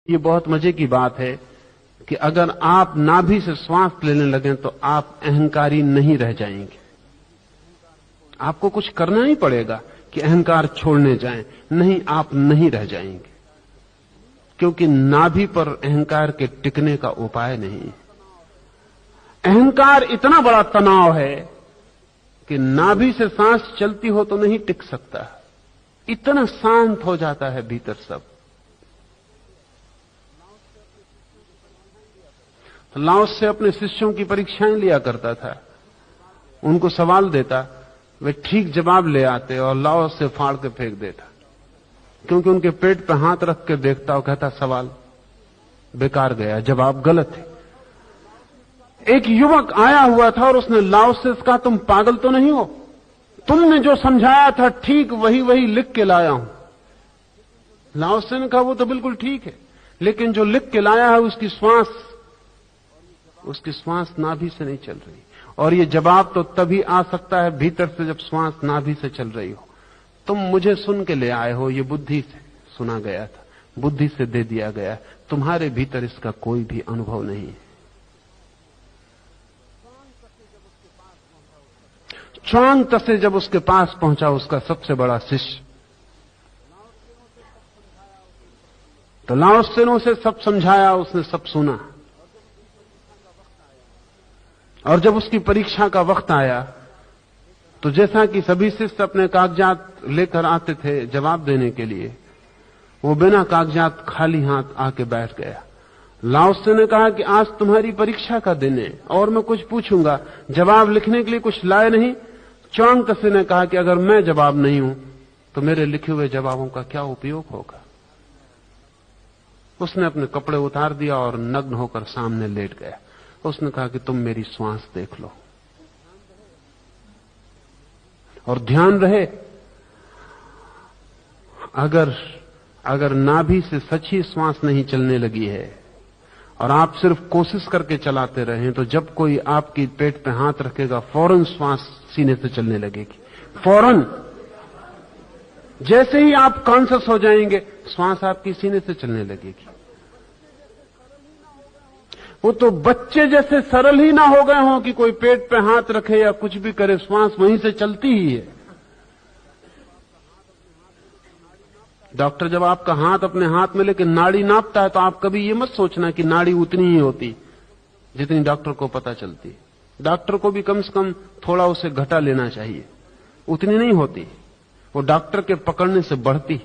ये बहुत मजे की बात है कि अगर आप नाभि से श्वास लेने लगें तो आप अहंकारी नहीं रह जाएंगे। आपको कुछ करना ही पड़ेगा कि अहंकार छोड़ने जाएं, नहीं आप नहीं रह जाएंगे, क्योंकि नाभि पर अहंकार के टिकने का उपाय नहीं है। अहंकार इतना बड़ा तनाव है कि नाभि से सांस चलती हो तो नहीं टिक सकता, इतना शांत हो जाता है भीतर सब। लाओस से अपने शिष्यों की परीक्षाएं लिया करता था, उनको सवाल देता, वे ठीक जवाब ले आते और लाओस से फाड़ के फेंक देता, क्योंकि उनके पेट पर हाथ रख के देखता और कहता सवाल बेकार गया, जवाब गलत है। एक युवक आया हुआ था और उसने लाओस से कहा, तुम पागल तो नहीं हो, तुमने जो समझाया था ठीक वही वही लिख के लाया हूं। लाओस ने कहा वो तो बिल्कुल ठीक है, लेकिन जो लिख के लाया है उसकी श्वास नाभि से नहीं चल रही, और ये जवाब तो तभी आ सकता है भीतर से जब श्वास नाभि से चल रही हो। तुम मुझे सुन के ले आए हो, ये बुद्धि से सुना गया था, बुद्धि से दे दिया गया, तुम्हारे भीतर इसका कोई भी अनुभव नहीं है। च्वांग तसे जब उसके पास पहुंचा, उसका सबसे बड़ा शिष्य, तो लाओस ने उसे सब समझाया, उसने सब सुना, और जब उसकी परीक्षा का वक्त आया तो जैसा कि सभी शिष्य अपने कागजात लेकर आते थे जवाब देने के लिए, वो बिना कागजात खाली हाथ आके बैठ गया। लाओस ने कहा कि आज तुम्हारी परीक्षा का दिन है और मैं कुछ पूछूंगा, जवाब लिखने के लिए कुछ लाए नहीं। च्वांग तसे ने कहा कि अगर मैं जवाब नहीं हूं तो मेरे लिखे हुए जवाबों का क्या उपयोग होगा। उसने अपने कपड़े उतार दिया और नग्न होकर सामने लेट गया। उसने कहा कि तुम मेरी श्वास देख लो, और ध्यान रहे अगर नाभि से सच्ची श्वास नहीं चलने लगी है और आप सिर्फ कोशिश करके चलाते रहें, तो जब कोई आपकी पेट पे हाथ रखेगा फौरन श्वास सीने से चलने लगेगी। फौरन जैसे ही आप कॉन्शियस हो जाएंगे श्वास आपकी सीने से चलने लगेगी। वो तो बच्चे जैसे सरल ही ना हो गए हों कि कोई पेट पे हाथ रखे या कुछ भी करे, श्वास वहीं से चलती ही है। डॉक्टर जब आपका हाथ अपने हाथ में लेकर नाड़ी नापता है तो आप कभी ये मत सोचना कि नाड़ी उतनी ही होती जितनी डॉक्टर को पता चलती। डॉक्टर को भी कम से कम थोड़ा उसे घटा लेना चाहिए, उतनी नहीं होती, वो डॉक्टर के पकड़ने से बढ़ती,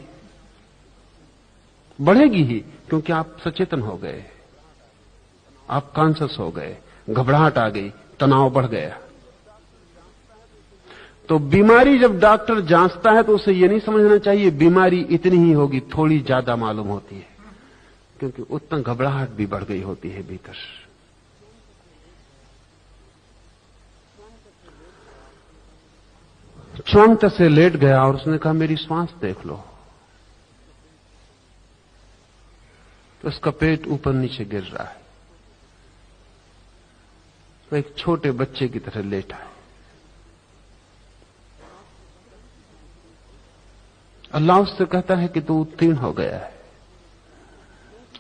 बढ़ेगी ही, क्योंकि आप सचेतन हो गए, आप कॉन्शियस हो गए, घबराहट आ गई, तनाव बढ़ गया। तो बीमारी जब डॉक्टर जांचता है तो उसे यह नहीं समझना चाहिए बीमारी इतनी ही होगी, थोड़ी ज्यादा मालूम होती है, क्योंकि उतना घबराहट भी बढ़ गई होती है भीतर। च्वांग तसे लेट गया और उसने कहा मेरी श्वास देख लो। तो उसका पेट ऊपर नीचे गिर रहा है, तो एक छोटे बच्चे की तरह लेटा है। अल्लाह उससे कहता है कि तू उत्तीर्ण हो गया है,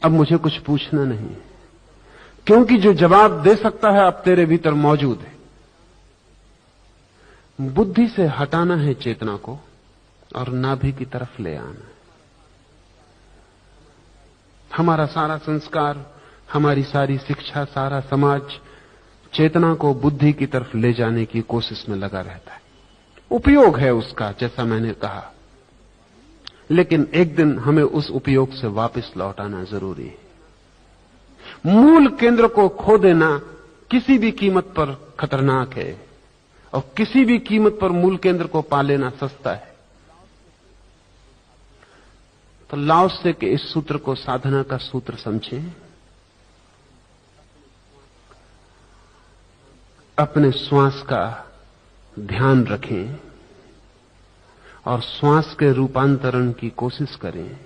अब मुझे कुछ पूछना नहीं, क्योंकि जो जवाब दे सकता है अब तेरे भीतर मौजूद है। बुद्धि से हटाना है चेतना को और नाभि की तरफ ले आना है। हमारा सारा संस्कार, हमारी सारी शिक्षा, सारा समाज चेतना को बुद्धि की तरफ ले जाने की कोशिश में लगा रहता है। उपयोग है उसका, जैसा मैंने कहा, लेकिन एक दिन हमें उस उपयोग से वापस लौटाना जरूरी है। मूल केंद्र को खो देना किसी भी कीमत पर खतरनाक है, और किसी भी कीमत पर मूल केंद्र को पा लेना सस्ता है। तो लाओस से के इस सूत्र को साधना का सूत्र समझें। अपने श्वास का ध्यान रखें और श्वास के रूपांतरण की कोशिश करें।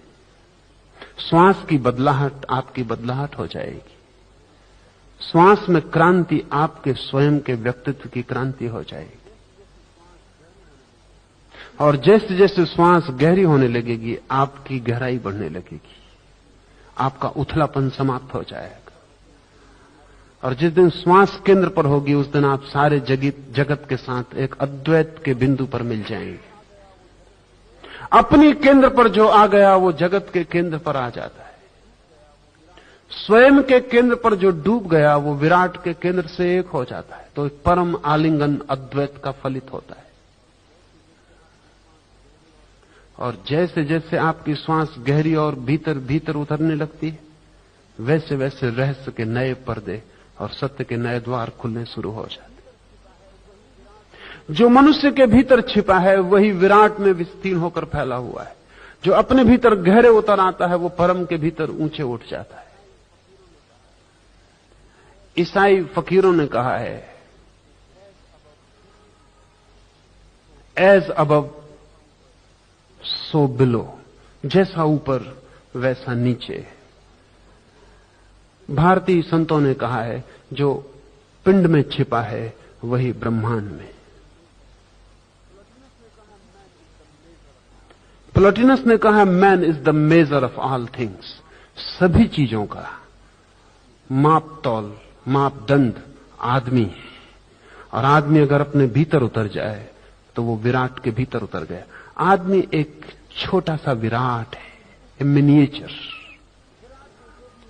श्वास की बदलाहट आपकी बदलाहट हो जाएगी। श्वास में क्रांति आपके स्वयं के व्यक्तित्व की क्रांति हो जाएगी। और जैसे जैसे श्वास गहरी होने लगेगी आपकी गहराई बढ़ने लगेगी, आपका उथलापन समाप्त हो जाएगा। और जिस दिन श्वास केंद्र पर होगी उस दिन आप सारे जगत के साथ एक अद्वैत के बिंदु पर मिल जाएंगे। अपनी केंद्र पर जो आ गया वो जगत के केंद्र पर आ जाता है। स्वयं के केंद्र पर जो डूब गया वो विराट के केंद्र से एक हो जाता है। तो एक परम आलिंगन अद्वैत का फलित होता है। और जैसे जैसे आपकी श्वास गहरी और भीतर भीतर उतरने लगती है, वैसे वैसे रहस्य के नए पर्दे और सत्य के नए द्वार खुलने शुरू हो जाते। जो मनुष्य के भीतर छिपा है वही विराट में विस्तीर्ण होकर फैला हुआ है। जो अपने भीतर गहरे उतर आता है वो परम के भीतर ऊंचे उठ जाता है। ईसाई फकीरों ने कहा है, एज अबव सो बिलो, जैसा ऊपर वैसा नीचे। भारतीय संतों ने कहा है, जो पिंड में छिपा है वही ब्रह्मांड में। प्लोटिनस ने कहा, man is the measure of all things. सभी चीजों का माप तौल मापदंड आदमी है। और आदमी अगर अपने भीतर उतर जाए तो वो विराट के भीतर उतर गया। आदमी एक छोटा सा विराट है, ए मिनिएचर,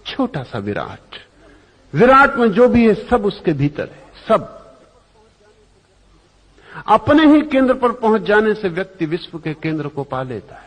छोटा सा विराट। विराट में जो भी है सब उसके भीतर है। सब अपने ही केंद्र पर पहुंच जाने से व्यक्ति विश्व के केंद्र को पा लेता है।